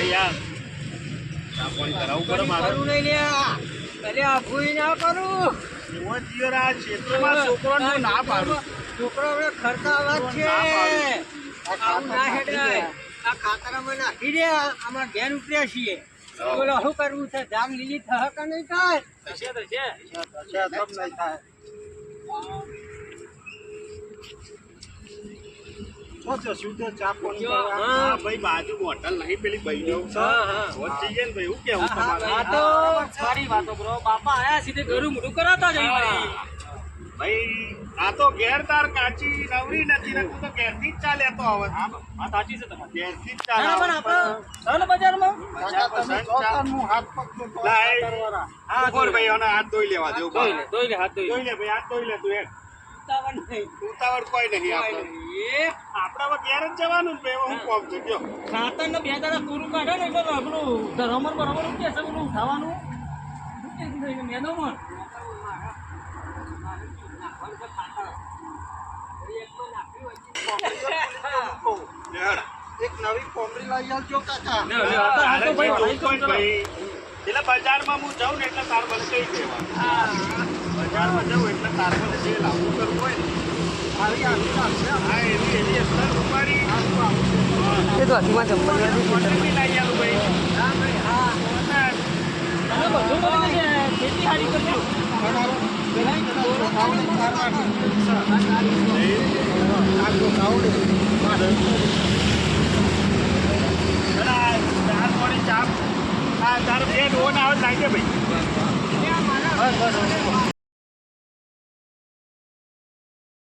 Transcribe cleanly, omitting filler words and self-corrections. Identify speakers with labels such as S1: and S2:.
S1: યાર આપણ કરાવું પડે મારે
S2: કરું નહીં લ્યા અલે આ ભૂઈ ના કરું
S1: એવો જીવર આ ક્ષેત્રમાં છોકરાને ના પાડું
S2: છોકરો હવે ખર્ચા વાત છે આવું ના હેડાય આ ખાતરામાં નાખી દે આમાં ઘેર ઉતર્યા છીએ બોલો શું કરવું છે જામ લીલી થહ કે નહીં થાય
S1: થશે સબ નહીં થાય શું તો ચા પાણી કરવા? હા ભાઈ બાજુ હોટલ નહીં પેલી ભાઈ જવું છે હોત જઈએ ને ભાઈ હું કેવું તમારે
S2: આ તો સારી વાતો બ્રો બાપા આયા સીધે ઘરું મોઢું કરાતા જઈ વળી
S1: ભાઈ આ તો ઘેર તાર કાચી નવરી નથી ને તું તો ઘેરથી જ ચાલે તો હવે
S2: આ સાચી છે તમારી
S1: ઘેરથી જ
S2: ના
S1: ચાલે
S2: પણ આપણે બજારમાં
S1: બોલ ભાઈ આને હાથ ધોઈ લેવા દેવું
S2: ધોઈ લે હાથ
S1: ધોઈ લે ભાઈ હાથ ધોઈ લે તું ઉતાવળ કોઈ નહીં આપણે આપણા ઘેર જ જવાનું ને ભાઈ હું કોમ છે કયો
S2: ખાતર ને બે દાડા પૂરું કાઢે ને એટલે આપણું ધરમર બરાબર કે છે બધું ઉઠાવવાનું મેદોમાં
S1: એક નવી કોમરી લઈ આવજો કાકા
S2: ભાઈ
S1: એટલે બજારમાં હું જાઉં ને એટલે તાર મને કઈ દેવા બજારમાં જાઉં એટલે તાર મને જે લાવવું કરવું હોય ને હા એવી અસર ઉપાડી
S2: એ તો હાથમાં ચંપલ
S1: કોટરી લઈ આવું ભાઈ
S2: બધું ખેતી સારી કરજો